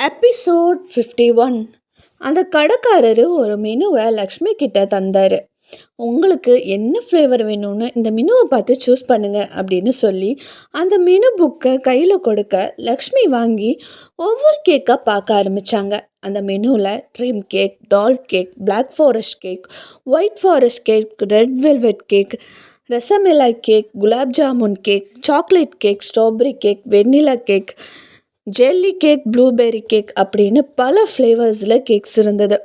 Episode 51. அந்த கடைக்காரரு ஒரு மெனுவை லக்ஷ்மி கிட்ட தந்தார். உங்களுக்கு என்ன ஃப்ளேவர் வேணும்னு இந்த மெனுவை பார்த்து சூஸ் பண்ணுங்க அப்படின்னு சொல்லி அந்த மெனு புக்கை கையில் கொடுக்க லக்ஷ்மி வாங்கி ஒவ்வொரு கேக்காக பார்க்க ஆரம்பித்தாங்க. அந்த மெனுவில் dream cake, doll cake, black forest cake, white forest cake, red velvet cake, rasmalai cake, gulab jamun cake, chocolate cake, strawberry cake, vanilla cake, jelly cake, blueberry cake அப்படின்னு பல ஃப்ளேவர்ஸில் கேக்ஸ் இருந்தது.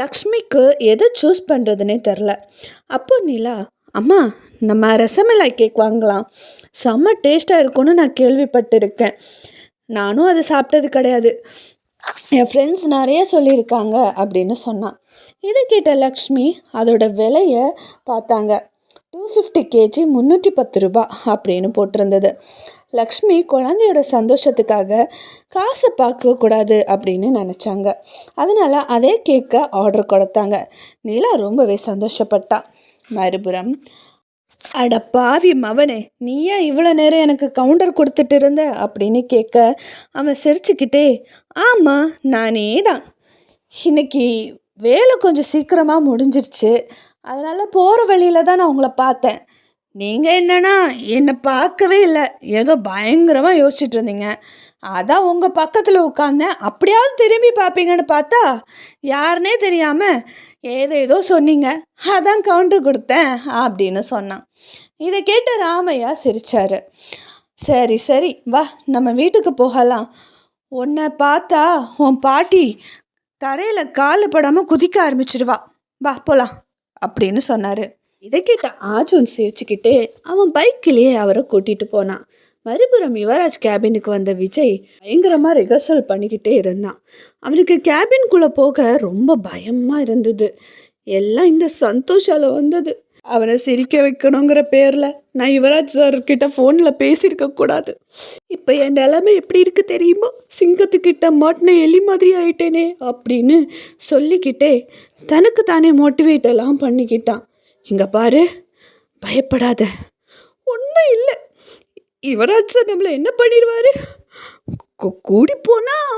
லக்ஷ்மிக்கு எதை சூஸ் பண்ணுறதுனே தெரில. அப்போ நிலா, அம்மா நம்ம ரசமலாய் கேக் வாங்கலாம், செம்ம டேஸ்ட்டாக இருக்கும்னு நான் கேள்விப்பட்டிருக்கேன், நானும் அதை சாப்பிட்டது கிடையாது, என் ஃப்ரெண்ட்ஸ் நிறைய சொல்லியிருக்காங்க அப்படின்னு சொன்னான். இதை கேட்ட லக்ஷ்மி அதோட விலையை பார்த்தாங்க. 250 kg 310 ரூபா அப்படின்னு போட்டிருந்தது. லக்ஷ்மி குழந்தையோட சந்தோஷத்துக்காக காசை பார்க்கக்கூடாது அப்படின்னு நினச்சாங்க. அதனால் அதே கேக்கை ஆர்டர் கொடுத்தாங்க. நிலா ரொம்பவே சந்தோஷப்பட்டான். மறுபுறம், அட பாவி மவனே, நீ ஏன் இவ்வளோ நேரம் எனக்கு கவுண்டர் கொடுத்துட்டு இருந்த அப்படின்னு கேட்க அவன் சிரிச்சுக்கிட்டே, ஆமாம் நானே தான், இன்னைக்கு வேலை கொஞ்சம் சீக்கிரமாக முடிஞ்சிருச்சு, அதனால் போகிற வழியில் தான் நான் உங்களை பார்த்தேன். நீங்கள் என்னன்னா என்னை பார்க்கவே இல்லை, ஏதோ பயங்கரமாக யோசிச்சுட்டு இருந்தீங்க, அதான் உங்கள் பக்கத்தில் உட்காந்தேன், அப்படியாவது திரும்பி பார்ப்பீங்கன்னு பார்த்தா யாருனே தெரியாமல் ஏதோ சொன்னீங்க, அதான் கவுண்டர் கொடுத்தேன் அப்படின்னு சொன்னான். இதை கேட்ட ராமையா சிரிச்சார். சரி சரி வா, நம்ம வீட்டுக்கு போகலாம், உன்னை பார்த்தா உன் பாட்டி தரையில் கால் படாமல் குதிக்க ஆரம்பிச்சிடுவா, வா போகலாம் அப்படின்னு சொன்னார். இதை கேட்ட ஆர்ஜுன் சிரிச்சுக்கிட்டே அவன் பைக்கிலேயே அவரை கூட்டிகிட்டு போனான். மறுபுறம் யுவராஜ் கேபினுக்கு வந்த விஜய் பயங்கரமாக ரிஹர்சல் பண்ணிக்கிட்டே இருந்தான். அவனுக்கு கேபின்குள்ளே போக ரொம்ப பயமாக இருந்தது. எல்லாம் இந்த சந்தோஷால் வந்தது. அவனை சிரிக்க வைக்கணுங்கிற பேரில் நான் யுவராஜ் சார்கிட்ட ஃபோனில் பேசியிருக்கக்கூடாது. இப்போ என் நிலைமை எப்படி இருக்கு தெரியுமா, சிங்கத்துக்கிட்ட மாட்டின எலி மாதிரி ஆயிட்டேனே அப்படின்னு சொல்லிக்கிட்டே தனக்கு தானே மோட்டிவேட் எல்லாம் பண்ணிக்கிட்டான். இங்கே பாரு, பயப்படாத, ஒன்றும் இல்லை, யுவராஜ் சார் நம்மளை என்ன பண்ணிடுவார், கூடி போனால்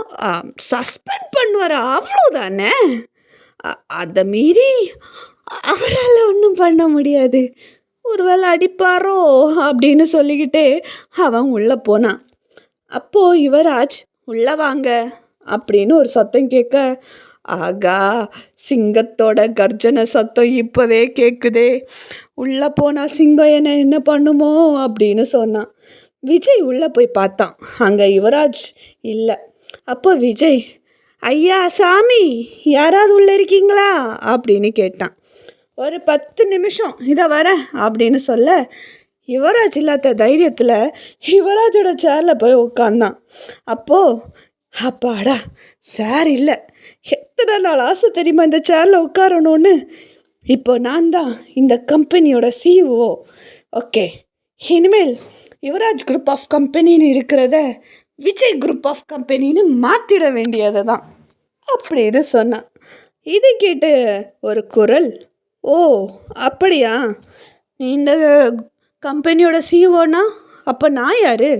சஸ்பெண்ட் பண்ணுவார், அவ்வளோதானே, அதை மீறி அவரால் ஒன்றும் பண்ண முடியாது, ஒருவேளை அடிப்பாரோ அப்படின்னு சொல்லிக்கிட்டே அவன் உள்ளே போனான். அப்போது யுவராஜ் உள்ளே வாங்க அப்படின்னு ஒரு சத்தம் கேட்க, ஆகா, சிங்கத்தோட கர்ஜனை சத்தம் இப்போவே கேட்குதே, உள்ளே போனால் சிங்கம் என்ன பண்ணுமோ அப்படின்னு சொன்னான். விஜய் உள்ளே போய் பார்த்தான். அங்கே யுவராஜ் இல்லை. அப்போ விஜய், ஐயா சாமி, யாராவது உள்ளே இருக்கீங்களா அப்படின்னு கேட்டான். ஒரு 10 நிமிஷம் இதை வரேன் அப்படின்னு சொல்ல யுவராஜ் இல்லாத தைரியத்தில் யுவராஜோட சேரில் போய் உட்காந்தான். அப்போது, அப்பாடா சார் இல்லை, எத்தனை நாள் ஆசை தெரியுமா இந்த சேரில் உட்காரணும்னு, இப்போ நான் தான் இந்த கம்பெனியோட CEO. ஓகே, இனிமேல் யுவராஜ் குரூப் ஆஃப் கம்பெனின்னு இருக்கிறத விஜய் குரூப் ஆஃப் கம்பெனின்னு மாற்றிட வேண்டியது தான் அப்படின்னு சொன்னான். இதை கேட்டு ஒரு குரல், ஓ அப்படியா, நீ இந்த கம்பெனியோட CEOனா அப்போ நான் யார்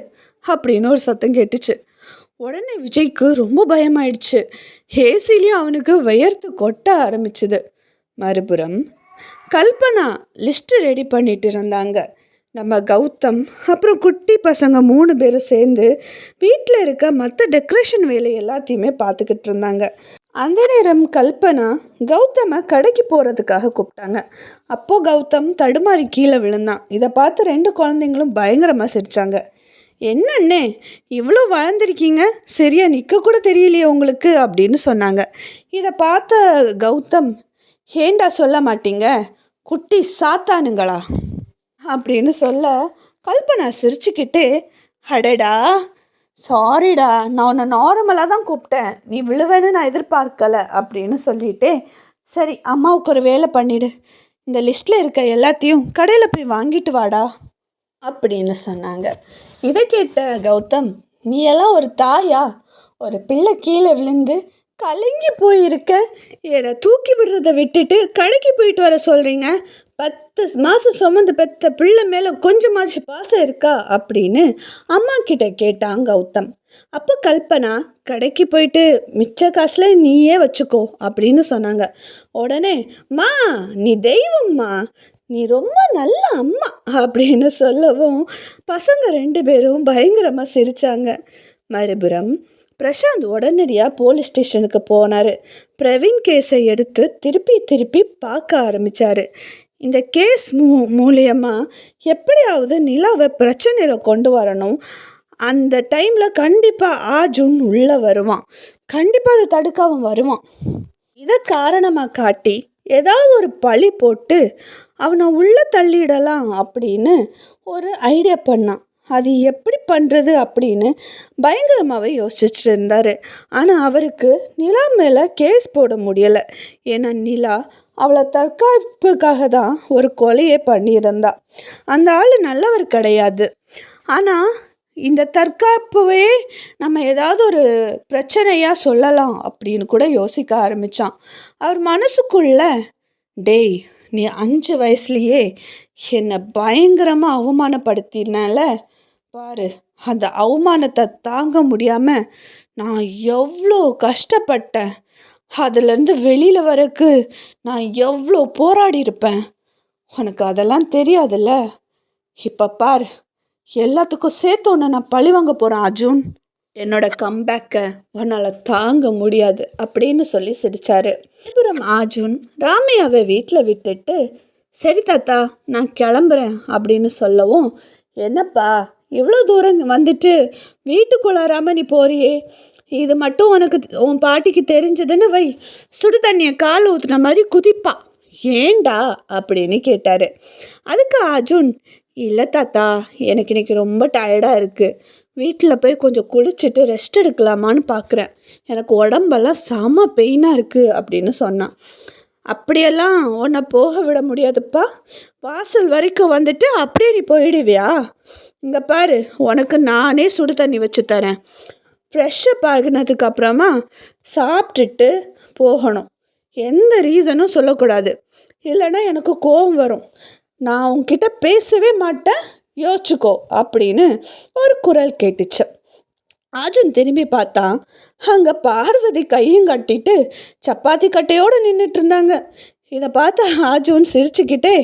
அப்படின்னு ஒரு சத்தம் கேட்டுச்சு. உடனே விஜய்க்கு ரொம்ப பயமாயிடுச்சு. ஏசிலையும் அவனுக்கு வியர்த்து கொட்ட ஆரம்பிச்சுது. மறுபுறம் கல்பனா லிஸ்ட்டு ரெடி பண்ணிட்டு இருந்தாங்க. நம்ம கௌதம் அப்புறம் குட்டி பசங்க 3 பேரும் சேர்ந்து வீட்டில் இருக்க மற்ற டெக்கரேஷன் வேலை எல்லாத்தையுமே பார்த்துக்கிட்டு இருந்தாங்க. அந்த நேரம் கல்பனா கௌதமை கடைக்கு போகிறதுக்காக கூப்பிட்டாங்க. அப்போது கௌதம் தடுமாறி கீழே விழுந்தான். இதை பார்த்து 2 குழந்தைங்களும் பயங்கரமாக சிரித்தாங்க. என்னண்ணே இவ்வளோ வளர்ந்துருக்கீங்க, சரியாக நிற்க கூட தெரியலையே உங்களுக்கு அப்படின்னு சொன்னாங்க. இதை பார்த்த கௌதம், ஏண்டா சொல்ல மாட்டீங்க, குட்டி சாத்தானுங்களா அப்படின்னு சொல்ல கல்பனா சிரிச்சுக்கிட்டு, அடடா சாரிடா, நான் உன்னை நார்மலாக தான் கூப்பிட்டேன், நீ விழுவேன்னு நான் எதிர்பார்க்கலை அப்படின்னு சொல்லிட்டு, சரி அம்மாவுக்கு ஒரு வேலை பண்ணிவிடு, இந்த லிஸ்ட்டில் இருக்க எல்லாத்தையும் கடையில் போய் வாங்கிட்டு வாடா அப்படின்னு சொன்னாங்க. இதை கேட்ட கௌதம், நீ எல்லாம் ஒரு தாயா, ஒரு பிள்ளை கீழே விழுந்து கலங்கி போயிருக்க, என்னை தூக்கி விடுறதை விட்டுட்டு கடைக்கு போயிட்டு வர சொல்கிறீங்க, 10 மாதம் சுமந்து பெற்ற பிள்ளை மேலே கொஞ்சமாச்சு பாசம் இருக்கா அப்படின்னு அம்மா கிட்ட கேட்டான் கௌதம். அப்போ கல்பனா கடைக்கு போயிட்டு மிச்ச காசில் நீயே வச்சுக்கோ அப்படின்னு சொன்னாங்க. உடனே மா நீ தெய்வம்மா, நீ ரொம்ப நல்ல அம்மா அப்படின்னு சொல்லவும் பசங்க 2 பேரும் பயங்கரமாக சிரித்தாங்க. மறுபுறம் பிரசாந்த் உடனடியாக போலீஸ் ஸ்டேஷனுக்கு போனார். பிரவீன் கேஸை எடுத்து திருப்பி திருப்பி பார்க்க ஆரம்பித்தார். இந்த கேஸ் மூலியமாக எப்படியாவது நிலாவை பிரச்சனையில் கொண்டு வரணும். அந்த டைமில் கண்டிப்பாக ஆஜுன் உள்ளே வருவான். கண்டிப்பாக அதை தடுக்க அவன் வருவான். இதை காரணமாக காட்டி ஏதாவது ஒரு பழி போட்டு அவனை உள்ளே தள்ளிடலாம் அப்படின்னு ஒரு ஐடியா பண்ணான். அது எப்படி பண்ணுறது அப்படின்னு பயங்கரமாகவே யோசிச்சுட்டு இருந்தார். ஆனால் அவருக்கு நிலா மேலே கேஸ் போட முடியலை. ஏன்னா நிலா அவளை தற்காப்புக்காக தான் ஒரு கொலையை பண்ணியிருந்தா. அந்த ஆள் நல்லவர் கிடையாது. ஆனால் இந்த தற்காப்புவே நம்ம ஏதாவது ஒரு பிரச்சனையாக சொல்லலாம் அப்படின்னு கூட யோசிக்க ஆரம்பித்தான். அவர் மனசுக்குள்ள, டேய் நீ 5 வயசுலேயே என்னை பயங்கரமாக அவமானப்படுத்தினால பாரு, அந்த அவமானத்தை தாங்க முடியாமல் நான் எவ்வளோ கஷ்டப்பட்டேன். அதுலேருந்து வெளியில் வரக்கு நான் எவ்வளோ போராடி இருப்பேன். உனக்கு அதெல்லாம் தெரியாதுல்ல. இப்போ பார், எல்லாத்துக்கும் சேர்த்து உன்னை நான் பழி வாங்க போகிறேன் அர்ஜுன். என்னோட கம்பேக்கை உன்னால் தாங்க முடியாது அப்படின்னு சொல்லி சிரித்தார். அப்புறம் அர்ஜுன் ராமையாவை வீட்டில் விட்டுட்டு, சரி தாத்தா நான் கிளம்புறேன் அப்படின்னு சொல்லவும், என்னப்பா இவ்வளோ தூரம் வந்துட்டு வீட்டுக்குள்ளாராம நீ போறியே, இது மட்டும் உனக்கு உன் பாட்டிக்கு தெரிஞ்சதுன்னு வை, சுடு தண்ணியை கால் ஊற்றுன மாதிரி குதிப்பா, ஏண்டா அப்படின்னு கேட்டார். அதுக்கு அர்ஜுன், இல்லை தாத்தா எனக்கு இன்றைக்கி ரொம்ப டயர்டாக இருக்குது, வீட்டில் போய் கொஞ்சம் குளிச்சுட்டு ரெஸ்ட் எடுக்கலாமான்னு பார்க்குறேன், எனக்கு உடம்பெல்லாம் செம பெயினாக இருக்குது அப்படின்னு சொன்னான். அப்படியெல்லாம் உன்னை போக விட முடியாதுப்பா, வாசல் வரைக்கும் வந்துட்டு அப்படியே நீ போயிடுவியா? இங்கே பாரு, உனக்கு நானே சுடு தண்ணி வச்சு தரேன், ஃப்ரெஷ்ஷப் ஆகினதுக்கு அப்புறமா சாப்பிட்டுட்டு போகணும், எந்த ரீசனும் சொல்லக்கூடாது, இல்லைன்னா எனக்கு கோபம் வரும், நான் உன்கிட்ட பேசவே மாட்டேன், யோசிச்சுக்கோ அப்படின்னு ஒரு குரல் கேட்டுச்சு. அர்ஜுன் திரும்பி பார்த்தா அங்கே பார்வதி கையும் கட்டிட்டு சப்பாத்தி கட்டையோடு நின்றுட்டு இருந்தாங்க. இதை பார்த்த அர்ஜுன் சிரிச்சுக்கிட்டே,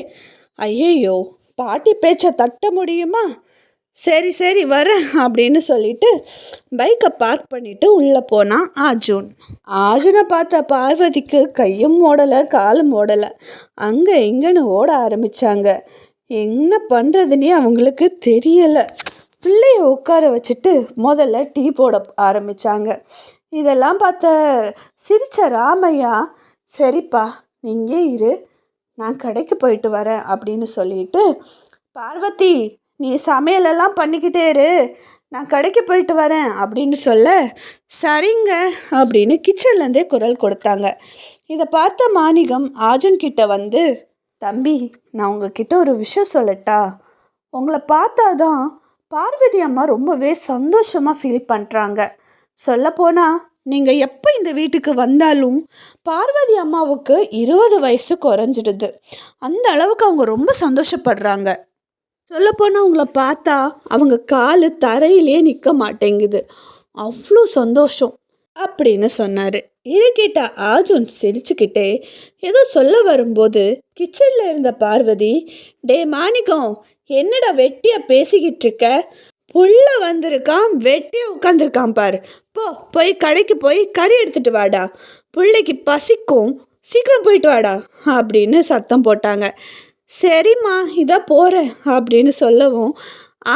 ஐயையோ பாட்டி பேச்சை தட்ட முடியுமா, சரி சரி வரேன் அப்படின்னு சொல்லிட்டு பைக்கை பார்க் பண்ணிவிட்டு உள்ளே போனான் அர்ஜுன். அர்ஜுனை பார்த்த பார்வதிக்கு கையும் ஓடலை காலும் ஓடலை, அங்கே இங்கேன்னு ஓட ஆரம்பித்தாங்க. என்ன பண்ணுறதுனே அவங்களுக்கு தெரியலை. பிள்ளைய உட்கார வச்சுட்டு முதல்ல டீ போட ஆரம்பித்தாங்க. இதெல்லாம் பார்த்த சிரிச்ச ராமையா, சரிப்பா நீங்கள் இரு, நான் கடைக்கு போயிட்டு வரேன் அப்படின்னு சொல்லிட்டு, பார்வதி நீ சமையலெல்லாம் பண்ணிக்கிட்டே இரு, நான் கடைக்கு போயிட்டு வரேன் அப்படின்னு சொல்ல, சரிங்க அப்படின்னு கிச்சன்லேருந்தே குரல் கொடுத்தாங்க. இதை பார்த்த மாணிக்கம் அர்ஜுன் கிட்ட வந்து, தம்பி நான் உங்ககிட்ட ஒரு விஷயம் சொல்லட்டா, உங்களை பார்த்தாதான் பார்வதி அம்மா ரொம்பவே சந்தோஷமாக ஃபீல் பண்ணுறாங்க. சொல்லப்போனால் நீங்கள் எப்போ இந்த வீட்டுக்கு வந்தாலும் பார்வதி அம்மாவுக்கு 20 வயசு குறைஞ்சிடுது, அந்த அளவுக்கு அவங்க ரொம்ப சந்தோஷப்படுறாங்க. சொல்லப்போனால் அவங்கள பார்த்தா அவங்க கால் தரையிலே நிற்க மாட்டேங்குது, அவ்வளோ சந்தோஷம் அப்படின்னு சொன்னார். இதை கேட்ட அர்ஜுன் சிரிச்சுக்கிட்டே ஏதோ சொல்ல வரும்போது கிச்சனில் இருந்த பார்வதி, டே மாணிக்கம் என்னடா வெட்டியா பேசிக்கிட்டு இருக்க, புள்ள வந்திருக்கான் வெட்டியா உட்காந்துருக்கான் பாரு, போய் கடைக்கு போய் கறி எடுத்துட்டு வாடா, பிள்ளைக்கு பசிக்கும், சீக்கிரம் போயிட்டு வாடா அப்படின்னு சத்தம் போட்டாங்க. சரிம்மா இதை போகிறேன் அப்படின்னு சொல்லவும்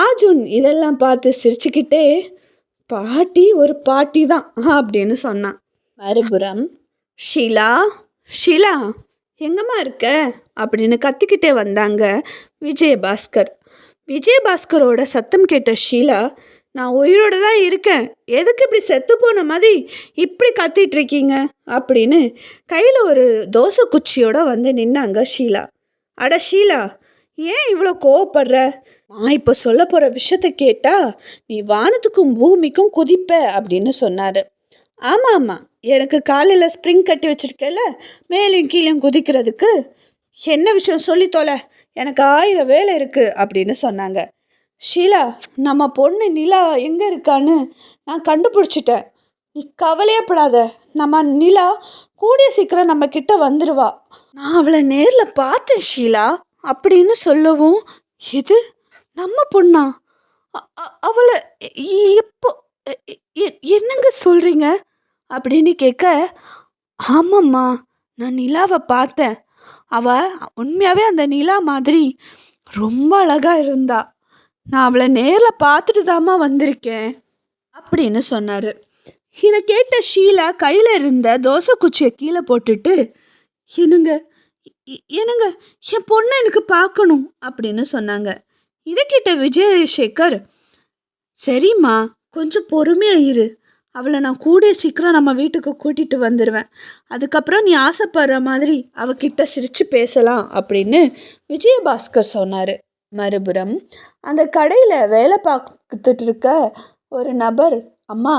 அர்ஜுன் இதெல்லாம் பார்த்து சிரிச்சுக்கிட்டே, பாட்டி ஒரு பாட்டி தான் அப்படின்னு சொன்னான். மறுபுறம் ஷீலா ஷீலா எங்கம்மா இருக்க அப்படின்னு கத்திக்கிட்டே வந்தாங்க விஜயபாஸ்கர். விஜயபாஸ்கரோட சத்தம் கேட்ட ஷீலா, நான் உயிரோடு தான் இருக்கேன், எதுக்கு இப்படி செத்து போன மாதிரி இப்படி கத்திட்டு இருக்கீங்க அப்படின்னு கையில் ஒரு தோசை குச்சியோடு வந்து நின்னாங்க ஷீலா. அட ஷீலா ஏன் இவ்வளோ கோவப்படுற, நான் இப்போ சொல்ல போகிற விஷயத்த கேட்டால் நீ வானத்துக்கும் பூமிக்கும் குதிப்ப அப்படின்னு சொன்னார். ஆமாம் ஆமாம், எனக்கு காலையில் ஸ்ப்ரிங் கட்டி வச்சுருக்கேல்ல மேலையும் கீழையும் குதிக்கிறதுக்கு, என்ன விஷயம் சொல்லி தொலை, எனக்கு 1000 வேலை இருக்குது அப்படின்னு சொன்னாங்க. ஷீலா நம்ம பொண்ணு நிலா எங்கே இருக்கான்னு நான் கண்டுபிடிச்சிட்டேன். நீ கவலையப்படாத. நம்ம நிலா கூடிய சீக்கிரம் நம்ம கிட்ட வந்துடுவா. நான் அவளை நேரில் பார்த்தேன் ஷீலா அப்படின்னு சொல்லவும், எது நம்ம பொண்ணா? அவளை எப்போ என்னங்க சொல்கிறீங்க அப்படின்னு கேட்க, ஆமாம்மா, நான் நிலாவை பார்த்தேன். அவள் உண்மையாகவே அந்த நிலா மாதிரி ரொம்ப அழகாக இருந்தா. நான் அவளை நேரில் பார்த்துட்டு தாம்மா வந்திருக்கேன் அப்படின்னு சொன்னார். இதை கேட்ட ஷீலா கையில் இருந்த தோசை குச்சியை கீழே போட்டுட்டு, என்னங்க என்னங்க என் பொண்ணை எனக்கு பார்க்கணும் அப்படின்னு சொன்னாங்க. இதை கேட்ட விஜயசேகர், சரிம்மா கொஞ்சம் பொறுமையாக இரு, அவளை நான் கூடிய சீக்கிரம் நம்ம வீட்டுக்கு கூட்டிகிட்டு வந்துடுவேன். அதுக்கப்புறம் நீ ஆசைப்படுற மாதிரி அவகிட்ட சிரித்து பேசலாம் அப்படின்னு விஜயபாஸ்கர் சொன்னார். மறுபுறம் அந்த கடையில் வேலை பார்த்துட்டு இருக்க ஒரு நபர், அம்மா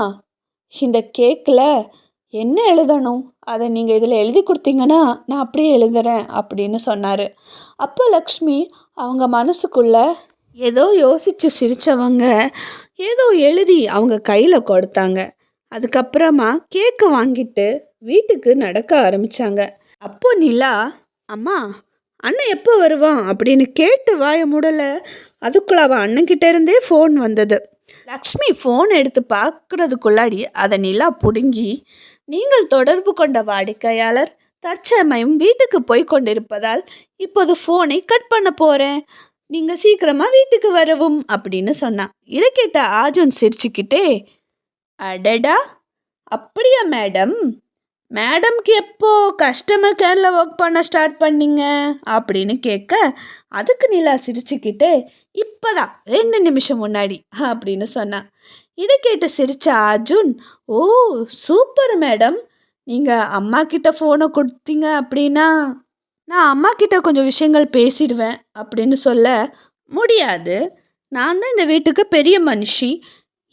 இந்த கேக்கில் என்ன எழுதணும், அதை நீங்கள் இதில் எழுதி கொடுத்தீங்கன்னா நான் அப்படியே எழுதுறேன் அப்படின்னு சொன்னார். அப்போ லக்ஷ்மி அவங்க மனசுக்குள்ள ஏதோ யோசித்து சிரித்தவங்க ஏதோ எழுதி அவங்க கையில் கொடுத்தாங்க. அதுக்கப்புறமா கேக்கு வாங்கிட்டு வீட்டுக்கு நடக்க ஆரம்பித்தாங்க. அப்போ நிலா, அம்மா அண்ணன் எப்போ வருவான் அப்படின்னு கேட்டு வாய மூடலை. அதுக்குள்ள அவள் அண்ணன்கிட்ட இருந்தே ஃபோன் வந்தது. லக்ஷ்மி ஃபோன் எடுத்து பார்க்குறதுக்குள்ளாடி அதை நிலா பிடுங்கி, நீங்கள் தொடர்பு கொண்ட வாடிக்கையாளர் தற்சமயம் வீட்டுக்கு போய் கொண்டிருப்பதால் இப்போது ஃபோனை கட் பண்ண போகிறேன், நீங்கள் சீக்கிரமாக வீட்டுக்கு வரவும் அப்படின்னு சொன்னான். இதை கேட்ட ஆர்ஜுன் சிரிச்சுக்கிட்டே, அடடா அப்படியா மேடம், மேடம்க்கு எப்போ கஸ்டமர் கேரில் ஒர்க் பண்ண ஸ்டார்ட் பண்ணிங்க அப்படின்னு கேட்க, அதுக்கு நிலா சிரிச்சுக்கிட்டே, இப்போதான் 2 நிமிஷம் முன்னாடி அப்படின்னு சொன்னான். இதை கேட்டு சிரித்த அர்ஜுன், ஓ சூப்பர் மேடம், நீங்கள் அம்மா கிட்ட ஃபோனை கொடுத்தீங்க அப்படின்னா நான் அம்மா கிட்ட கொஞ்சம் விஷயங்கள் பேசிடுவேன் அப்படின்னு சொல்ல, முடியாது, நான் தான் இந்த வீட்டுக்கு பெரிய மனுஷி,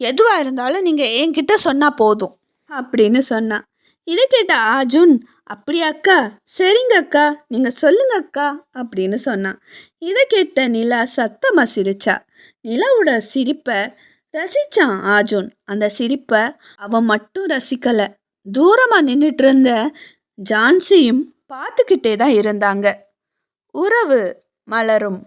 எதுவாக இருந்தாலும் நீங்கள் என்கிட்ட சொன்னால் போதும் அப்படின்னு சொன்னான். இதை கேட்ட அர்ஜுன், அப்படியா அக்கா, சரிங்க அக்கா, நீங்கள் சொல்லுங்க அக்கா அப்படின்னு சொன்னான். இதை கேட்ட நிலா சத்தமாக சிரிச்சா. நிலாவோட சிரிப்பை ரசித்தான் அர்ஜுன். அந்த சிரிப்பை அவன் மட்டும் ரசிக்கலை, தூரமாக நின்றுட்டு இருந்த ஜான்சியும் பார்த்துக்கிட்டே தான் இருந்தாங்க. உறவு மலரும்.